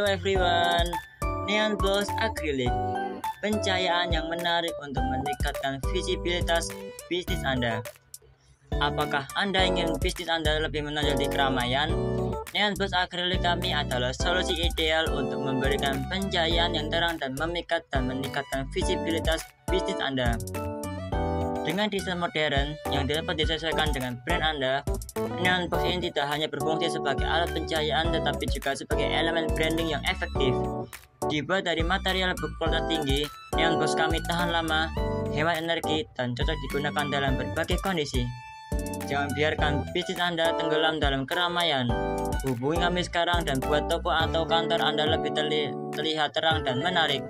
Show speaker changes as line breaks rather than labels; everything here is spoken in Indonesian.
everyone, Neon Boss Acrylic, pencahayaan yang menarik untuk meningkatkan visibilitas bisnis Anda. Apakah Anda ingin bisnis Anda lebih menonjol di keramaian? Neon Boss Acrylic kami adalah solusi ideal untuk memberikan pencahayaan yang terang dan memikat dan meningkatkan visibilitas bisnis Anda. Dengan desain modern yang dapat disesuaikan dengan brand Anda, Neon Box ini tidak hanya berfungsi sebagai alat pencahayaan tetapi juga sebagai elemen branding yang efektif. Dibuat dari material berkualitas tinggi, Neon Box kami tahan lama, hemat energi, dan cocok digunakan dalam berbagai kondisi. Jangan biarkan bisnis Anda tenggelam dalam keramaian. Hubungi kami sekarang dan buat toko atau kantor Anda lebih terlihat terang dan menarik.